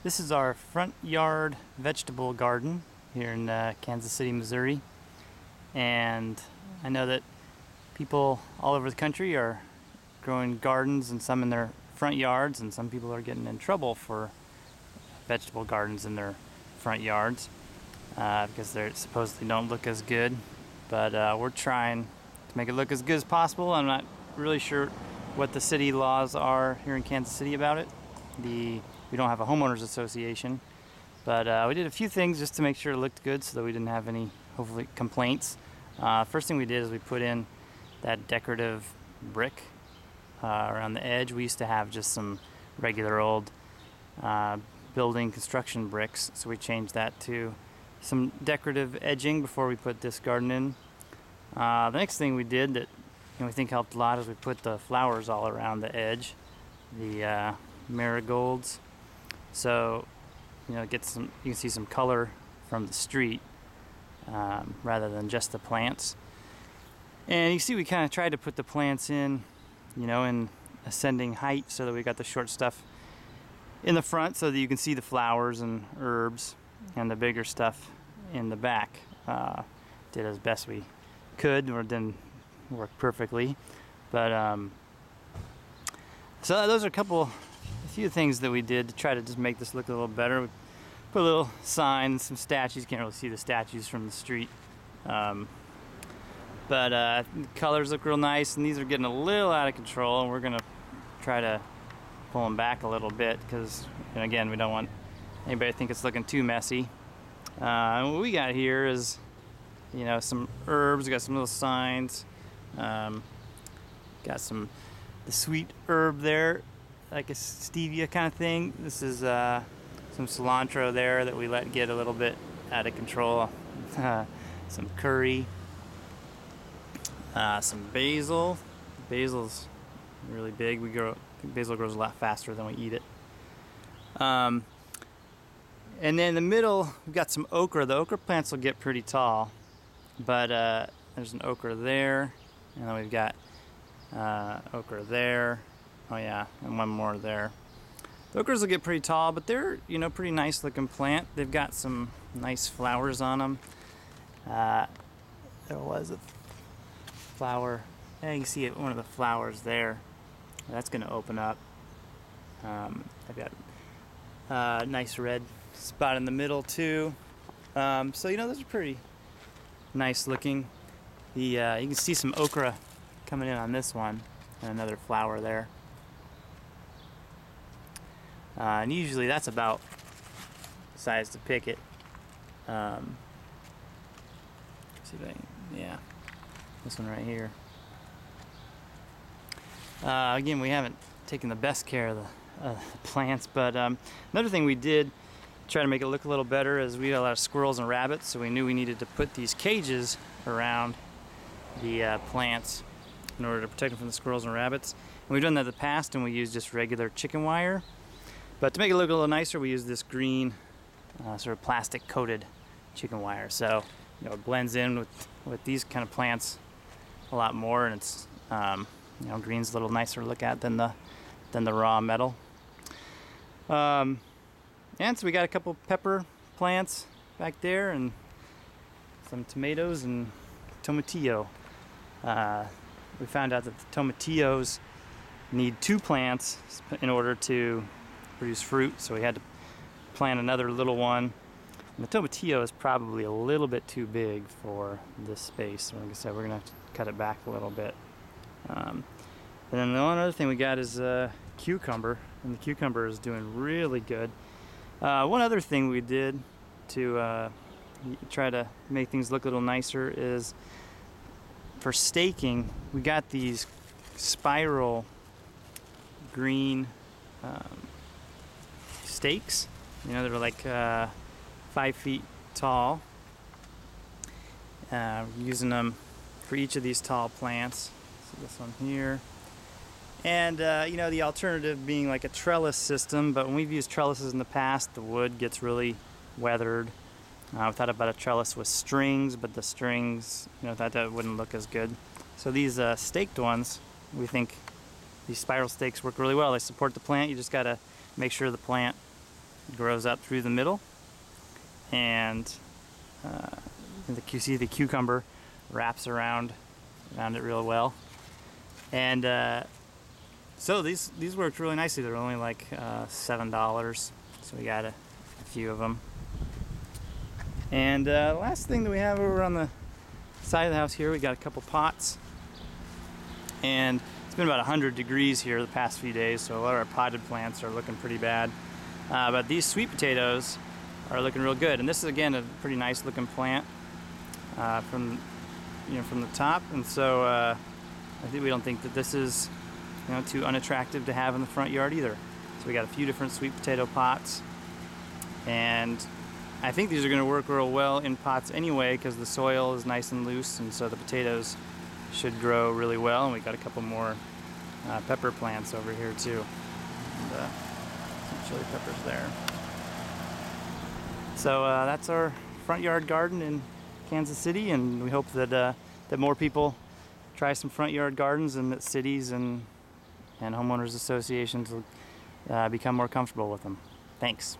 This is our front yard vegetable garden here in Kansas City, Missouri. And I know that people all over the country are growing gardens, and some in their front yards, and some people are getting in trouble for vegetable gardens in their front yards because they supposedly don't look as good. But we're trying to make it look as good as possible. I'm not really sure what the city laws are here in Kansas City about it. We don't have a homeowners association, but we did a few things just to make sure it looked good so that we didn't have any, hopefully, complaints. First thing we did is we put in that decorative brick around the edge. We used to have just some regular old building construction bricks, so we changed that to some decorative edging before we put this garden in. The next thing we did that we think helped a lot is we put the flowers all around the edge, the marigolds, so get some, you can see some color from the street rather than just the plants. And you see we kind of tried to put the plants in in ascending height so that we got the short stuff in the front so that you can see the flowers and herbs, and the bigger stuff in the back. Did as best we could, or didn't work perfectly, but so those are a few things that we did to try to just make this look a little better. We put a little sign, some statues. You can't really see the statues from the street, but the colors look real nice, and these are getting a little out of control, and we're gonna try to pull them back a little bit because, again, we don't want anybody to think it's looking too messy. And what we got here is some herbs. We got some little signs. Got the sweet herb there, like a stevia kind of thing. This is some cilantro there that we let get a little bit out of control. Some curry. Some basil. Basil's really big. Basil grows a lot faster than we eat it. And then in the middle, we've got some okra. The okra plants will get pretty tall, but there's an okra there, and then we've got okra there. Oh yeah, and one more there. The okras will get pretty tall, but they're pretty nice looking plant. They've got some nice flowers on them. There was a flower. Yeah, you can see one of the flowers there. That's going to open up. I've got a nice red spot in the middle too. So those are pretty nice looking. You can see some okra coming in on this one, and another flower there. And usually that's about the size to pick it. See if yeah, this one right here. Again, we haven't taken the best care of the plants, but another thing we did to try to make it look a little better is we had a lot of squirrels and rabbits, so we knew we needed to put these cages around the plants in order to protect them from the squirrels and rabbits. And we've done that in the past, and we used just regular chicken wire. But to make it look a little nicer, we use this green sort of plastic coated chicken wire. So it blends in with these kind of plants a lot more, and it's green's a little nicer to look at than the raw metal. And so we got a couple pepper plants back there, and some tomatoes and tomatillo. We found out that the tomatillos need 2 plants in order to produce fruit, so we had to plant another little one. And the tomatillo is probably a little bit too big for this space, so like I said, we're gonna have to cut it back a little bit. And then the one other thing we got is cucumber, and the cucumber is doing really good. One other thing we did to try to make things look a little nicer is for staking, we got these spiral green stakes. They're like 5 feet tall. Using them for each of these tall plants. So this one here. And the alternative being like a trellis system, but when we've used trellises in the past, the wood gets really weathered. I thought about a trellis with strings, but the strings, thought that wouldn't look as good. So these staked ones, we think these spiral stakes work really well. They support the plant. You just got to make sure the plant grows up through the middle, and you see the cucumber wraps around it real well. And so these worked really nicely. They're only like $7, so we got a few of them. And last thing that we have over on the side of the house here, we got a couple pots, and it's been about 100 degrees here the past few days, so a lot of our potted plants are looking pretty bad. But these sweet potatoes are looking real good, and this is again a pretty nice looking plant from the top, and so I think we don't think that this is too unattractive to have in the front yard either. So we got a few different sweet potato pots, and I think these are going to work real well in pots anyway because the soil is nice and loose, and so the potatoes should grow really well. And we got a couple more pepper plants over here too, and some chili peppers there. So that's our front yard garden in Kansas City, and we hope that that more people try some front yard gardens, and that cities and homeowners associations will become more comfortable with them. Thanks.